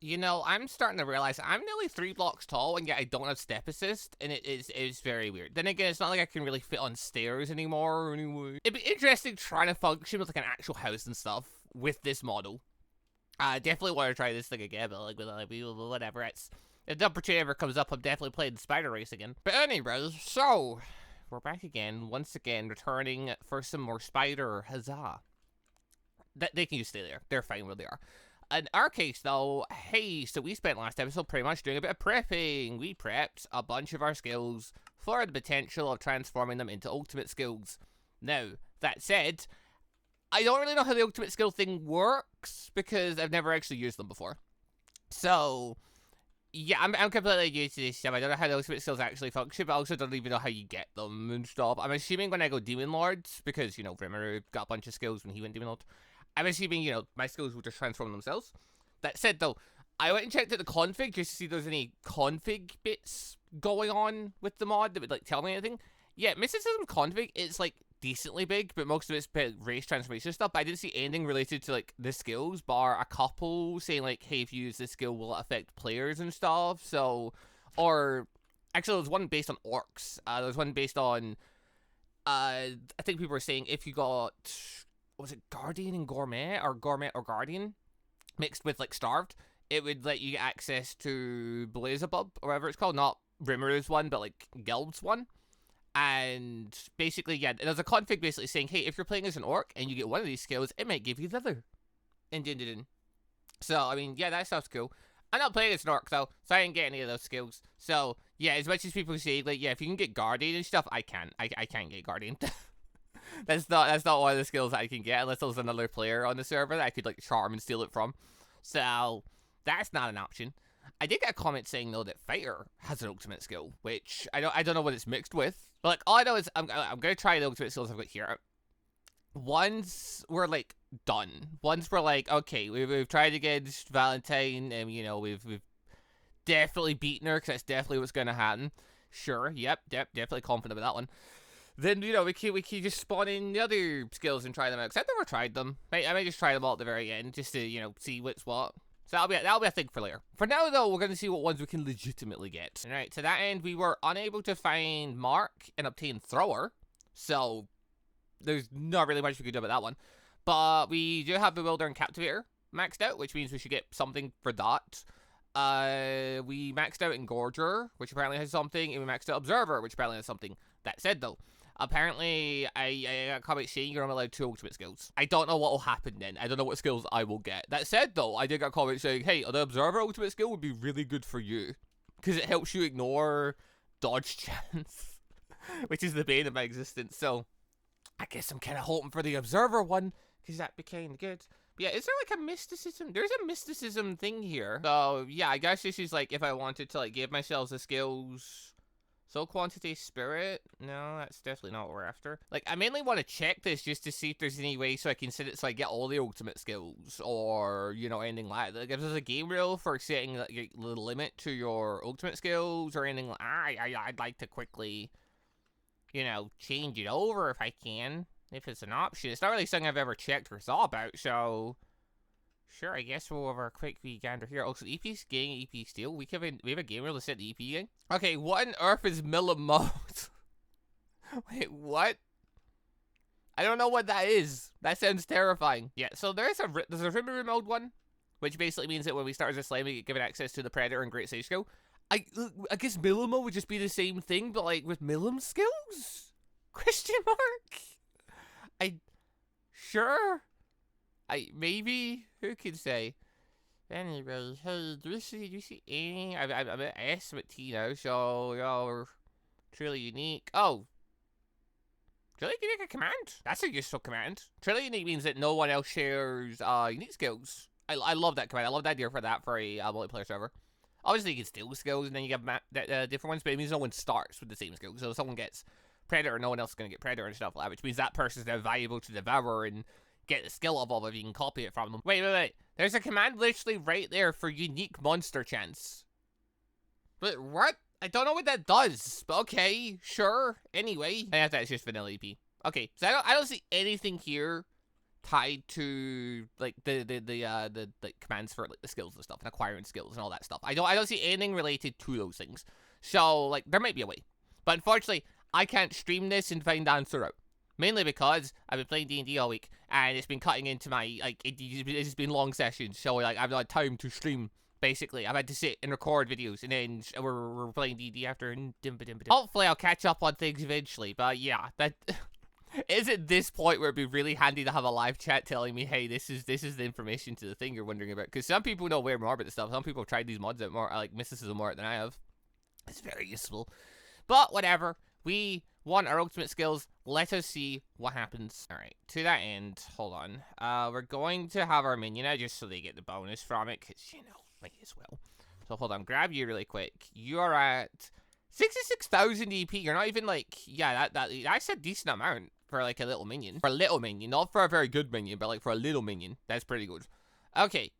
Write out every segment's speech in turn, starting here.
You know, I'm starting to realize I'm nearly 3 blocks tall, and yet I don't have step assist, and it's very weird. Then again, it's not like I can really fit on stairs anymore. Anyway, it'd be interesting trying to function with like an actual house and stuff with this model. I definitely want to try this thing again, but like whatever. It's if the opportunity ever comes up, I'm definitely playing Spider Race again. But anyway, so we're back again, once again, returning for some more Spider. Huzzah! They can just stay there. They're fine where they are. In our case, though, hey, so we spent last episode pretty much doing a bit of prepping. We prepped a bunch of our skills for the potential of transforming them into ultimate skills. Now, that said, I don't really know how the ultimate skill thing works because I've never actually used them before. So, yeah, I'm completely new to this stuff. I don't know how the ultimate skills actually function, but I also don't even know how you get them and stuff. I'm assuming when I go Demon Lords, because, you know, Rimuru got a bunch of skills when he went Demon Lord, I'm assuming, you know, my skills will just transform themselves. That said, though, I went and checked out the config just to see if there's any config bits going on with the mod that would, like, tell me anything. Yeah, mysticism config, it's, like, decently big, but most of it's race transformation stuff. But I didn't see anything related to, like, the skills, bar a couple saying, like, hey, if you use this skill, will it affect players and stuff? So, or, actually, there was one based on orcs. There was one based on, I think people were saying if you got, was it Guardian and Gourmet or Guardian mixed with like Starved, it would let you get access to Blazabub or whatever it's called, not Rimmer's one, but like Guild's one. And basically, yeah, there's a config basically saying, hey, if you're playing as an orc and you get one of these skills, it might give you the other. And so, I mean, yeah, that sounds cool. I'm not playing as an orc though, so I didn't get any of those skills. So, yeah, as much as people say, like, yeah, if you can get Guardian and stuff, I can't. I can't get Guardian. That's not one of the skills that I can get unless there's another player on the server that I could like charm and steal it from. So that's not an option. I did get a comment saying though that Fighter has an ultimate skill, which I don't know what it's mixed with. But like all I know is I'm gonna try the ultimate skills I've got here. Once we're like done. Once we're like, okay, we've tried against Valentine, and you know we've definitely beaten her because that's definitely what's gonna happen. Sure, yep, definitely confident with that one. Then, you know, we can just spawn in the other skills and try them out. Because I've never tried them. I might just try them all at the very end, just to, you know, see what's what. So that'll be a thing for later. For now, though, we're going to see what ones we can legitimately get. Alright, to that end, we were unable to find Mark and obtain Thrower. So, there's not really much we could do about that one. But we do have Bewilder and Captivator maxed out, which means we should get something for that. We maxed out Engorger, which apparently has something, and we maxed out Observer, which apparently has something. That said, though, apparently, I got a comment saying you're only allowed 2 ultimate skills. I don't know what will happen then. I don't know what skills I will get. That said, though, I did get a comment saying, hey, the Observer ultimate skill would be really good for you. Because it helps you ignore dodge chance. Which is the bane of my existence. So, I guess I'm kind of hoping for the Observer one. Because that'd be kind of good. But yeah, is there like a mysticism? There's a mysticism thing here. So, yeah, I guess this is like if I wanted to like give myself the skills. Soul Quantity Spirit? No, that's definitely not what we're after. Like, I mainly want to check this just to see if there's any way so I can set it so I get all the ultimate skills. Or, you know, anything like that. Like, if there's a game rule for setting like, the limit to your ultimate skills or anything like I'd like to quickly, you know, change it over if I can. If it's an option. It's not really something I've ever checked or thought about, so... Sure, I guess we'll have a quick wee gander here. Also, EP Gang, EP Steel. We have a game rule to set the EP gang. Okay, what on earth is Millimode? Wait, what? I don't know what that is. That sounds terrifying. Yeah, so there's a Rimuru mode one, which basically means that when we start as a slime, we get given access to the Predator and Great Sage skill. I guess Millimo would just be the same thing, but like with Millim skills? Question mark? Sure. Maybe? Who can say? Anyway, hey, do you see any? I'm at S with T now, so you're truly unique. Oh. Truly unique a command? That's a useful command. Truly unique means that no one else shares unique skills. I love that command. I love the idea for that for a multiplayer server. Obviously, you can steal skills and then you have different ones, but it means no one starts with the same skills. So if someone gets Predator, no one else is going to get Predator and stuff like that, which means that person's now valuable to devour and get the skill level if you can copy it from them. Wait. There's a command literally right there for unique monster chance. But what? I don't know what that does. But okay, sure. Anyway. I guess that's just vanilla EP. Okay, so I don't see anything here tied to like the commands for like the skills and stuff and acquiring skills and all that stuff. I don't see anything related to those things. So like there might be a way, but unfortunately I can't stream this and find the answer out. Mainly because I've been playing D&D all week and it's been cutting into my like it's been long sessions. So like I've not had time to stream. Basically, I've had to sit and record videos, and then we're playing D&D after. Hopefully, I'll catch up on things eventually. But yeah, that is at this point where it'd be really handy to have a live chat telling me, hey, this is the information to the thing you're wondering about. Because some people know way more about the stuff. Some people have tried these mods out more, like mysticism more than I have. It's very useful. But whatever. We want our ultimate skills. Let us see what happens. All right, to that end, hold on. We're going to have our minion now just so they get the bonus from it, because, you know, might as well. So hold on, grab you really quick. You are at 66,000 EP. You're not even like, yeah, that's a decent amount for like a little minion. For a little minion, not for a very good minion, but like for a little minion. That's pretty good. Okay,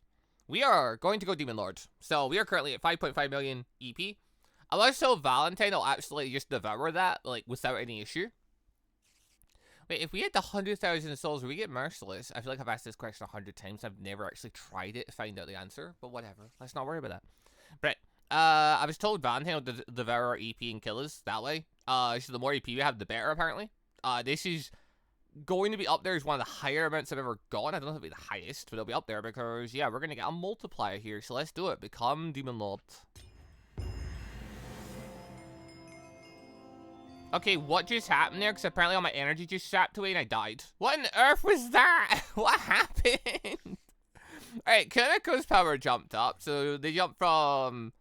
we are going to go Demon Lord. So we are currently at 5.5 million EP. Unless so Valentine will absolutely just devour that, like, without any issue. Wait, if we had the 100,000 souls, would we get Merciless? I feel like I've asked this question 100 times. I've never actually tried it to find out the answer, but whatever. Let's not worry about that. Right. I was told Valentine will devour our EP and kill us that way. So the more EP we have, the better, apparently. This is going to be up there as one of the higher amounts I've ever gotten. I don't know if it'll be the highest, but it'll be up there because, yeah, we're going to get a multiplier here. So let's do it. Become Demon Lord. Okay, what just happened there? Because apparently all my energy just sapped away and I died. What on earth was that? What happened? Alright, Kunako's power jumped up. So they jumped from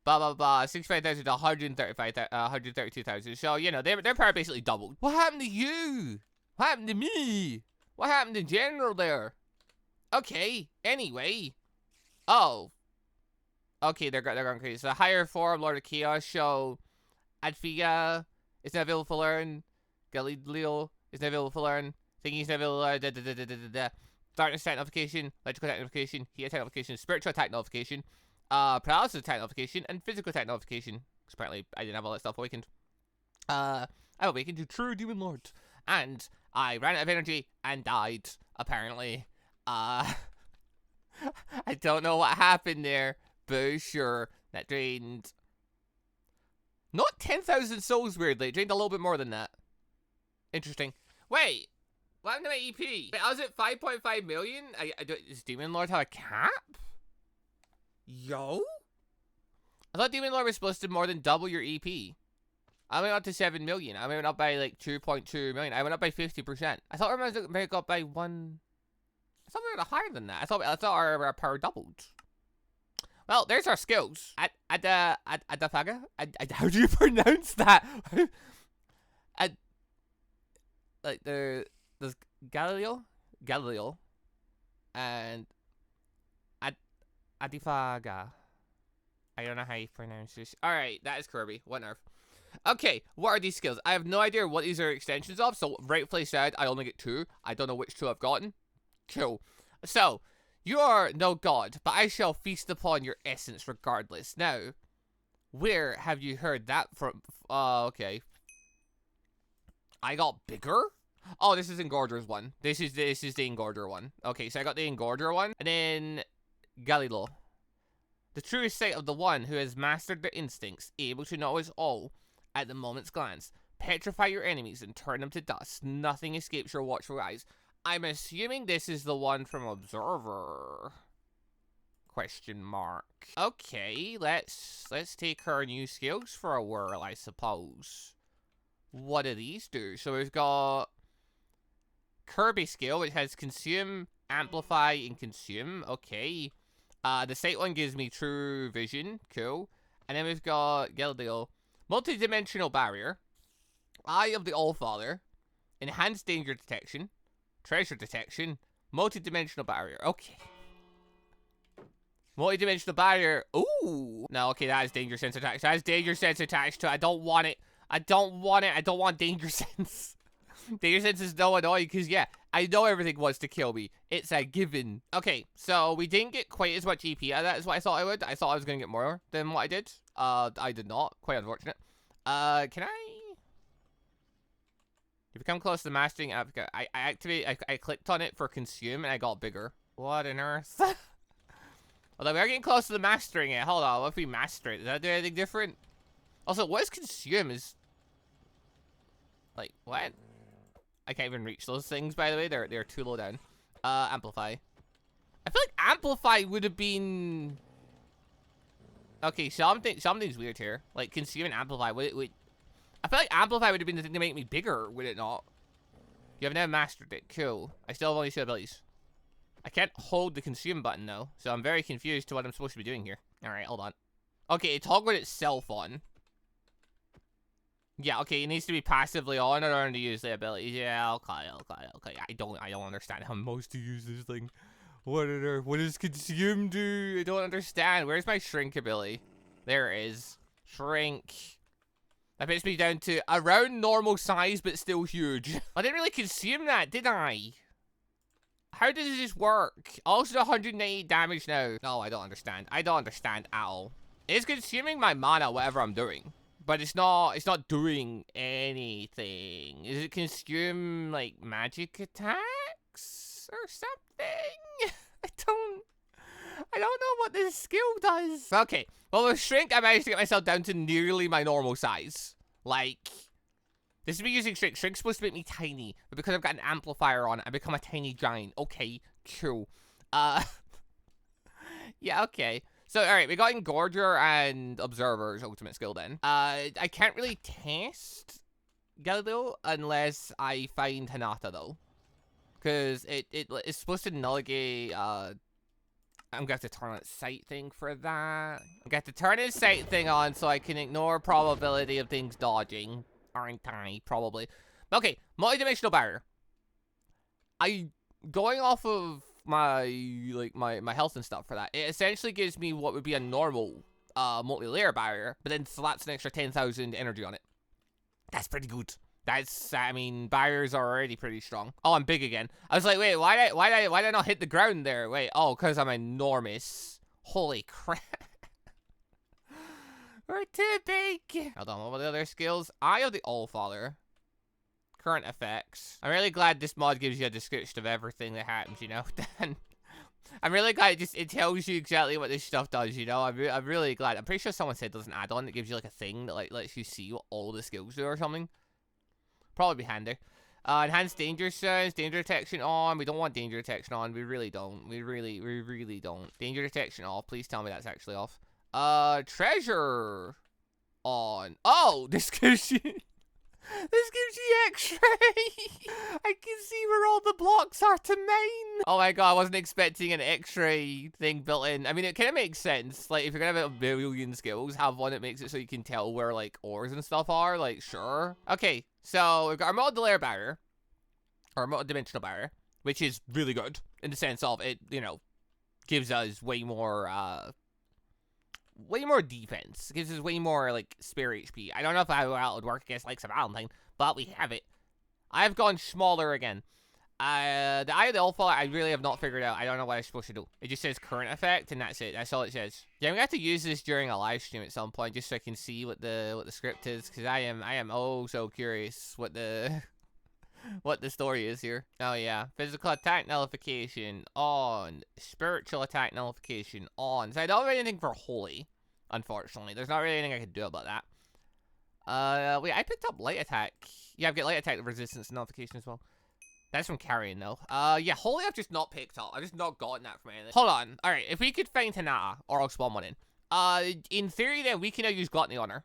65,000 to 132,000. So, you know, their power basically doubled. What happened to you? What happened to me? What happened in general there? Okay, anyway. Oh. Okay, they're going crazy. So higher form, Lord of Chaos, so Adfiga is now available for learn. Galileo is now available for learn. Thinking is now available for learn. Darkness attack notification, electrical attack notification, heat attack notification, spiritual attack notification, paralysis attack notification, and physical attack notification. Because apparently I didn't have all that stuff awakened. I awakened to True Demon Lord. And I ran out of energy and died, apparently. I don't know what happened there, but sure, that drained... Not 10,000 souls, weirdly. It drained a little bit more than that. Interesting. Wait. What happened to my EP? Wait, I was at 5.5 million? Does Demon Lord have a cap? Yo? I thought Demon Lord was supposed to more than double your EP. I went up to 7 million. I went up by like 2.2 million. I went up by 50%. I thought I might go up by 1... I thought we were higher than that. I thought our power doubled. Well, there's our skills. Adafaga? How do you pronounce that? Like, there's Galileo, and Adifaga. I don't know how you pronounce this. Alright, that is Kirby. What on earth? Okay, what are these skills? I have no idea what these are extensions of, so rightfully said, I only get 2. I don't know which 2 I've gotten. Cool. So... You are no god, but I shall feast upon your essence regardless. Now, where have you heard that from? Okay. I got bigger? Oh, this is Engorger's one. This is the Engorger one. Okay, so I got the Engorger one. And then, Galileo. The truest sight of the one who has mastered their instincts, able to notice all at the moment's glance. Petrify your enemies and turn them to dust. Nothing escapes your watchful eyes. I'm assuming this is the one from Observer. Question mark. Okay, let's take her new skills for a whirl, I suppose. What do these do? So we've got Kirby skill, which has Consume, Amplify, and Consume. Okay. The sight one gives me True Vision. Cool. And then we've got Galileo. Multi-dimensional Barrier. Eye of the Allfather. Enhanced Danger Detection. Treasure Detection. Multi-dimensional Barrier. Okay. Multi-dimensional Barrier. Ooh. No, okay, that has Danger Sense attached. That has Danger Sense attached to it. I don't want it. I don't want it. I don't want Danger Sense. Danger Sense is no annoying because, yeah, I know everything wants to kill me. It's a given. Okay, so we didn't get quite as much EP out of that as what I thought I would. I thought I was going to get more than what I did. I did not. Quite unfortunate. Can I... If you come close to mastering Africa, I clicked on it for consume and I got bigger. What on earth? Although we are getting close to the mastering it. Hold on, what if we master it? Does that do anything different? Also, what is consume? Is like what? I can't even reach those things, by the way. They're too low down. Amplify. I feel like amplify would have been okay. Something's weird here. Like consume and amplify. Would I feel like amplify would have been the thing to make me bigger, would it not? You have now mastered it. Cool. I still have only 2 abilities. I can't hold the consume button though, so I'm very confused to what I'm supposed to be doing here. All right, hold on. Okay, it toggled itself on. Yeah, okay, it needs to be passively on in order to use the abilities. Yeah, okay. I don't understand how I'm supposed to use this thing. What does consume do? I don't understand. Where's my shrink ability? There it is. Shrink. That puts me down to around normal size, but still huge. I didn't really consume that, did I? How does this work? Also 198 damage now. No, I don't understand. I don't understand at all. It's consuming my mana, whatever I'm doing. But it's not doing anything. Is it consume, like, magic attacks? Or something? I don't know what this skill does. Okay, well with Shrink, I managed to get myself down to nearly my normal size. Like, this is me using Shrink. Shrink's supposed to make me tiny, but because I've got an amplifier on, I become a tiny giant. Okay, cool. Yeah, okay. So, alright, we got Engorger and Observer's ultimate skill then. I can't really test Galileo unless I find Hinata, though. Because it's supposed to nulligate, I'm gonna have to turn on its sight thing for that. I'm gonna have to turn its sight thing on so I can ignore probability of things dodging. Aren't I? Probably. Okay, multidimensional barrier. Going off of my health and stuff for that, it essentially gives me what would be a normal multi-layer barrier, but then slaps an extra 10,000 energy on it. That's pretty good. That's, I mean, barriers are already pretty strong. Oh, I'm big again. I was like, wait, why did I not hit the ground there? Wait, oh, because I'm enormous. Holy crap. We're too big. Hold on, what were the other skills? Eye of the Allfather. Current effects. I'm really glad this mod gives you a description of everything that happens, you know? I'm really glad it tells you exactly what this stuff does, you know? I'm really glad. I'm pretty sure someone said there's an add-on that gives you like a thing that like lets you see what all the skills do or something. Probably be handy. Enhanced danger sense, danger detection on. We don't want danger detection on. We really don't. We really don't. Danger detection off. Please tell me that's actually off. Treasure on. Oh, this gives you X-ray. I can see where all the blocks are to mine. Oh my god, I wasn't expecting an X-ray thing built in. I mean, it kind of makes sense. Like, if you're gonna have a million skills, have one that makes it so you can tell where, like, ores and stuff are. Like, sure. Okay, so we've got our multi-layer barrier. Or multi-dimensional barrier. Which is really good. In the sense of it, you know, gives us way more defense. It gives us way more, like, spare HP. I don't know if how well it would work against, like, some Valentine, but we have it. I've gone smaller again. The Eye of the Alpha, I really have not figured out. I don't know what I'm supposed to do. It just says current effect, and that's it. That's all it says. Yeah, I'm gonna have to use this during a live stream at some point, just so I can see what the script is, because I am oh so curious what the what the story is here. Oh yeah, physical attack nullification on, spiritual attack nullification on. So I don't have anything for holy, unfortunately. There's not really anything I can do about that. Wait, I picked up light attack. Yeah, I've got light attack resistance nullification as well. That's from carrying though. Yeah, holy I've just not picked up. I've just not gotten that from anything. Hold on. All right, if we could find Hinata, or I'll spawn one in theory, then we can now use gluttony on her.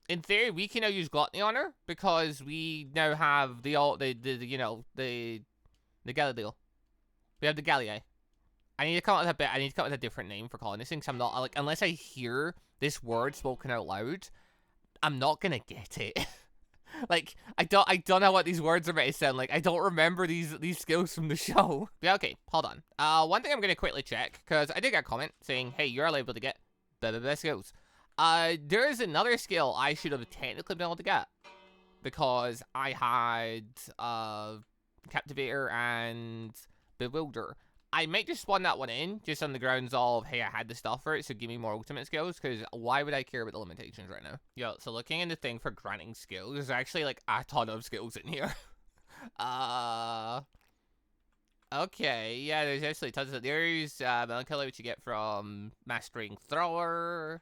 In theory, we can now use gluttony on her because we now have the Galileo. We have the Galilei. I need to come up with a different name for calling this thing. Cause I'm not like, unless I hear this word spoken out loud, I'm not gonna get it. Like, I don't know what these words are meant to sound like. I don't remember these skills from the show. Yeah, okay, hold on. One thing I'm gonna quickly check, because I did get a comment saying, hey, you're able to get the skills. There is another skill I should have technically been able to get, because I had, Captivator and Bewilder. I might just spawn that one in, just on the grounds of, hey, I had the stuff for it, so give me more ultimate skills, because why would I care about the limitations right now? Yo, so looking in the thing for granting skills, there's actually, like, a ton of skills in here. Okay, yeah, there's actually tons of, there's, Melancholy, which you get from Mastering Thrower,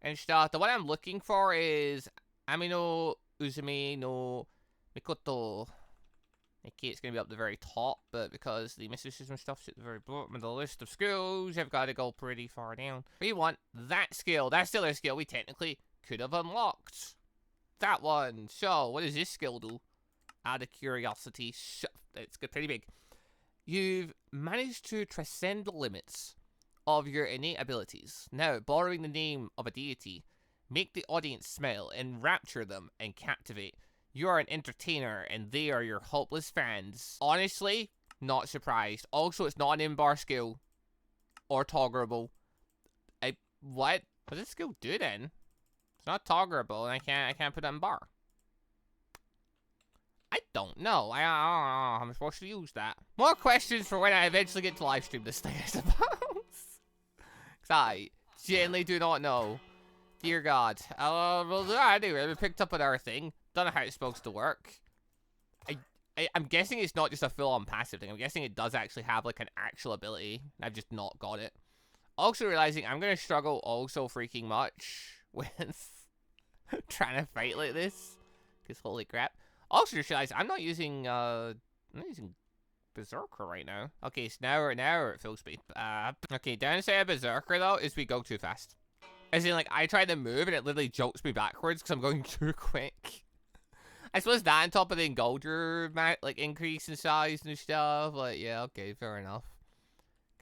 and stuff. The one I'm looking for is Amino Uzumi no Mikoto. Okay, it's going to be up the very top, but because the mysticism stuff's at the very bottom of the list of skills, I've got to go pretty far down. We want that skill. That's still a skill we technically could have unlocked. That one. So, what does this skill do? Out of curiosity. It's pretty big. You've managed to transcend the limits of your innate abilities. Now, borrowing the name of a deity, make the audience smile, enrapture them, and captivate. You are an entertainer, and they are your hopeless fans. Honestly, not surprised. Also, it's not an in-bar skill. Or toggerable. What? What does this skill do then? It's not toggerable, and I can't put it in bar. I don't know. I don't know how I'm supposed to use that. More questions for when I eventually get to live stream this thing, I suppose. Because I genuinely do not know. Dear God. Well, anyway, we picked up another thing. Don't know how it's supposed to work. I'm guessing it's not just a full-on passive thing. I'm guessing it does actually have, like, an actual ability. I've just not got it. Also realizing I'm going to struggle also freaking much with trying to fight like this. Because holy crap. Also just realized I'm not using Berserker right now. Okay, so now we're at full speed. Okay, downside of Berserker, though, is we go too fast. As in, like, I try to move and it literally jolts me backwards because I'm going too quick. I suppose that on top of the Engulger, like, increase in size and stuff. Like, yeah, okay, fair enough.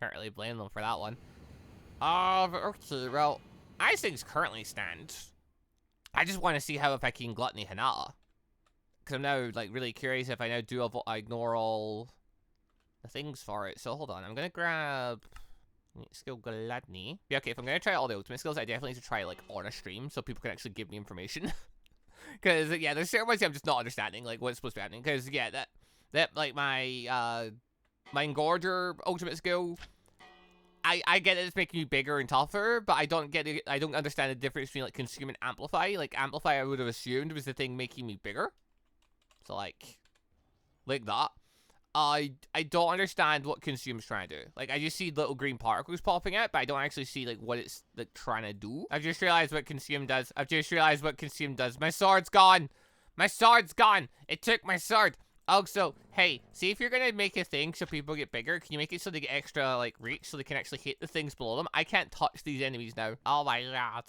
Can't really blame them for that one. Okay, well, as things currently stand, I just want to see how if I can Gluttony Hinata. Because I'm now, like, really curious if I now do ignore all the things for it. So, hold on, I'm going to grab skill Gluttony. Yeah, okay, if I'm going to try all the ultimate skills, I definitely need to try, like, on a stream so people can actually give me information. Because, yeah, there's certain ones I'm just not understanding, like, what's supposed to be happening. Because, yeah, that, like, my Engorger ultimate skill, I get that it's making you bigger and tougher, but I don't get it, I don't understand the difference between, like, consume and amplify. Like, amplify I would have assumed was the thing making me bigger. So, like that. I don't understand what consume's trying to do. Like, I just see little green particles popping out, but I don't actually see, like, what it's, like, trying to do. I've just realized what consume does. My sword's gone. My sword's gone. It took my sword. Also, hey, see if you're gonna make a thing so people get bigger, can you make it so they get extra, like, reach so they can actually hit the things below them? I can't touch these enemies now. Oh my god.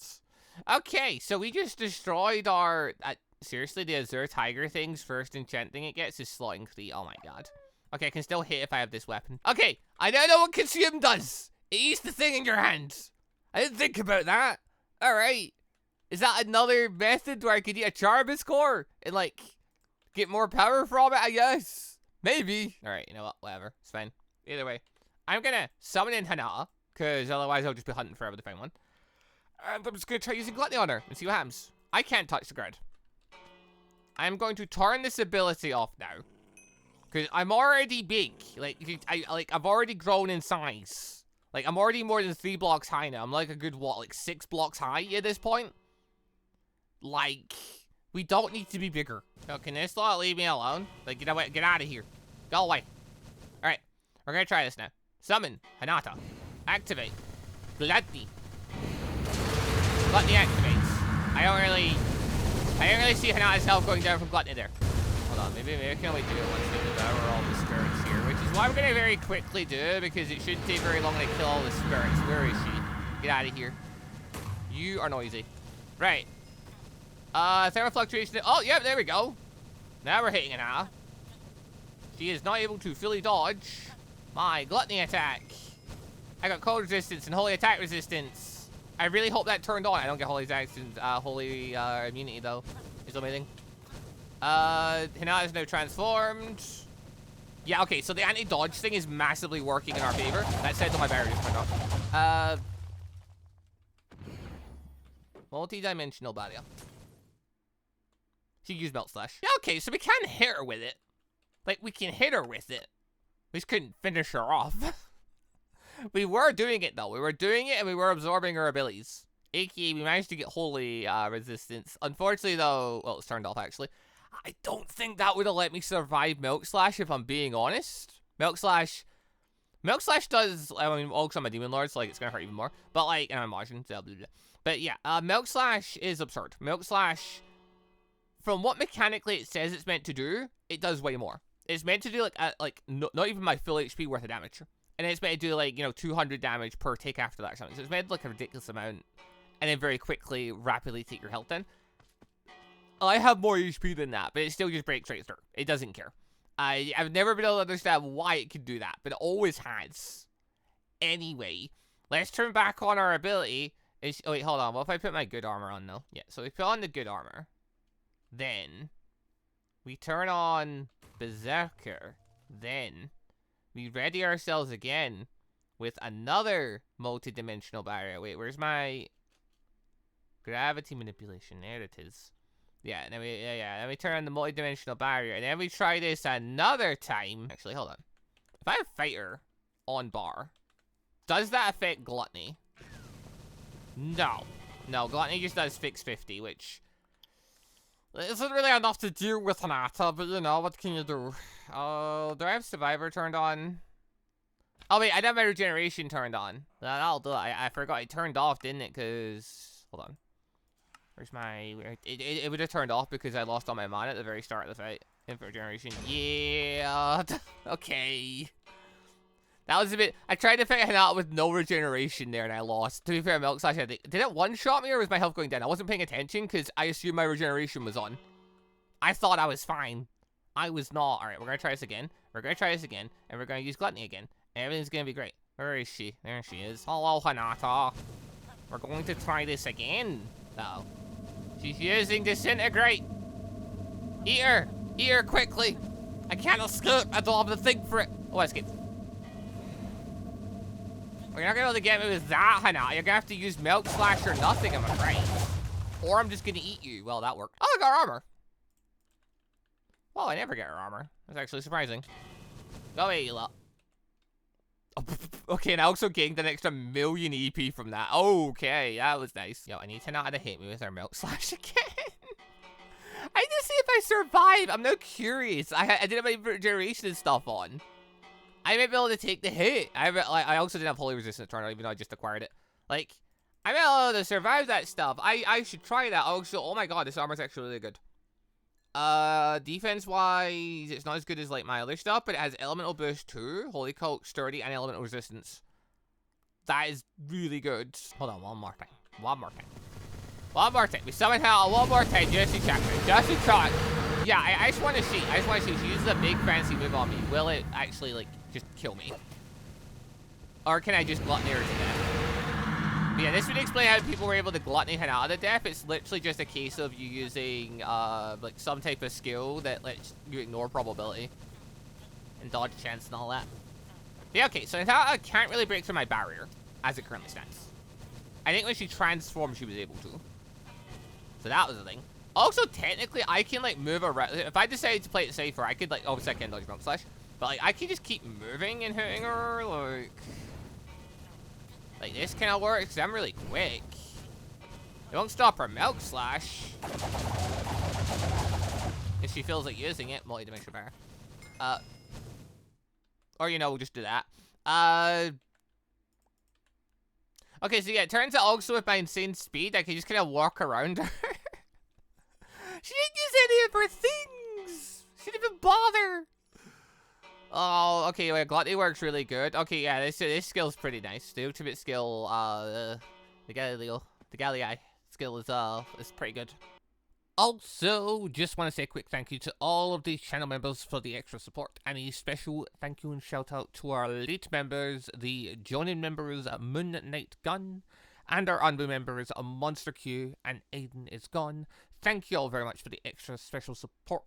Okay, so we just destroyed our... seriously, the Azure Tiger thing's first enchant thing it gets is Slotting 3. Oh my god. Okay, I can still hit if I have this weapon. Okay, I now know what Consume does. It eats the thing in your hands. I didn't think about that. Alright. Is that another method where I could eat a Charabus core and, like, get more power from it, I guess? Maybe. Alright, you know what? Whatever. It's fine. Either way. I'm gonna summon in Hinata, because otherwise I'll just be hunting forever to find one. And I'm just gonna try using Gluttony on her and see what happens. I can't touch the ground. I'm going to turn this ability off now. Because I'm already big. I've already grown in size. Like, I'm already more than 3 blocks high now. I'm like a good, what, like 6 blocks high at this point? Like, we don't need to be bigger. So, can this lot leave me alone? Like, get away, get out of here. Go away. Alright, we're gonna try this now. Summon, Hinata. Activate. Gluttony. Gluttony activates. I don't really see Hinata's health going down from Gluttony there. Hold on, maybe I can only do it once we devour all the spirits here, which is what I'm gonna very quickly do, because it shouldn't take very long to kill all the spirits. Where is she? Get out of here. You are noisy. Right. Thermal fluctuation. Oh, yep, there we go. Now we're hitting Hinata. She is not able to fully dodge my Gluttony attack. I got cold resistance and holy attack resistance. I really hope that turned on. I don't get holy attack holy immunity though. It's amazing. Hinata is now transformed. Yeah, okay, so the anti-dodge thing is massively working in our favor. That said, my barrier just turned off. Multi-dimensional barrier. She used Melt Slash. Yeah, okay, so we can hit her with it. Like, we can hit her with it. We just couldn't finish her off. We were doing it, though. We were doing it, and we were absorbing her abilities. AKA, we managed to get holy resistance. Unfortunately, though, well, it's turned off, actually. I don't think that would have let me survive Milk Slash, if I'm being honest. Milk Slash does, I mean, also I'm a Demon Lord, so, like, it's gonna hurt even more. But, like, and I'm Martian, blah, blah, blah. But, yeah, Milk Slash is absurd. Milk Slash, from what mechanically it says it's meant to do, it does way more. It's meant to do, like, not even my full HP worth of damage. And it's meant to do, like, you know, 200 damage per take after that or something. So it's meant to, like, a ridiculous amount. And then very quickly, rapidly take your health in. I have more HP than that, but it still just breaks right through. It doesn't care. I've never been able to understand why it can do that, but it always has. Anyway, let's turn back on our ability. Oh, wait, hold on. What if I put my good armor on, though? Yeah, so we put on the good armor. Then, we turn on Berserker. Then, we ready ourselves again with another multi-dimensional barrier. Wait, where's my gravity manipulation? There it is. Yeah, and then then we turn on the multi-dimensional barrier, and then we try this another time. Actually, hold on. If I have Fighter on bar, does that affect Gluttony? No. No, Gluttony just does fix 50, which isn't really enough to deal with Hinata, but you know, what can you do? Do I have Survivor turned on? Oh wait, I don't have my regeneration turned on. That'll do it. I forgot it turned off, didn't it? Because, hold on. Where's my... It would have turned off because I lost all my mana at the very start of the fight. Infinite regeneration. Yeah. Okay. That was a bit... I tried to fight Hinata with no regeneration there and I lost. To be fair, Milk Slash, did it one-shot me or was my health going down? I wasn't paying attention because I assumed my regeneration was on. I thought I was fine. I was not. Alright, we're going to try this again. We're going to try this again. And we're going to use Gluttony again. And everything's going to be great. Where is she? There she is. Hello, Hinata. We're going to try this again. Uh-oh. She's using Disintegrate. Eat her. Eat her quickly. I can't escape. I don't have the thing for it. Oh, I escaped. You're not going to be able to get me with that, Hinata. You're going to have to use Milk Slash or nothing, I'm afraid. Or I'm just going to eat you. Well, that worked. Oh, I got armor. Well, I never get her armor. That's actually surprising. Go away, you lot. Okay, and I also gained an extra 1,000,000 EP from that. Okay, that was nice. Yo, I need Hinata to hit me with our Milk Slash again. I need to see if I survive. I'm now curious. I didn't have my regeneration and stuff on. I might be able to take the hit. I also didn't have Holy Resistance turned on, even though I just acquired it. Like, I might be able to survive that stuff. I should try that. Also, oh my god, this armor's actually really good. Defense-wise, it's not as good as, like, my other stuff, but it has Elemental Boost too, Holy Cult, Sturdy, and Elemental Resistance. That is really good. Hold on, one more time. One more time. One more time. We summon her one more time, just to check. Just to check. Yeah, I just want to see. I just want to see if she uses a big fancy move on me. Will it actually, like, just kill me? Or can I just Gluttony her to death? Yeah, this would explain how people were able to Gluttony Hinata to death. It's literally just a case of you using, like, some type of skill that lets you ignore probability. And dodge chance and all that. Yeah, okay, so Hinata can't really break through my barrier, as it currently stands. I think when she transformed, she was able to. So that was the thing. Also, technically, I can, like, move around. If I decided to play it safer, I could, like, obviously I can dodge Milk Slash. But, like, I can just keep moving and hitting her, like, this kind of works, because I'm really quick. It won't stop her Milk Slash. If she feels like using it, multi-dimensional barrier. Or, you know, we'll just do that. Okay, so yeah, it turns out also with my insane speed, I can just kind of walk around her. She didn't use any of her things! She didn't even bother! Oh, okay, well, Gluttony works really good. Okay, yeah, this skill's pretty nice. The ultimate skill, the Galilei skill is pretty good. Also, just want to say a quick thank you to all of these channel members for the extra support. And a special thank you and shout out to our elite members, the joining members, Moon Knight Gun, and our unbu members, Monster Q and Aiden is Gone. Thank you all very much for the extra special support.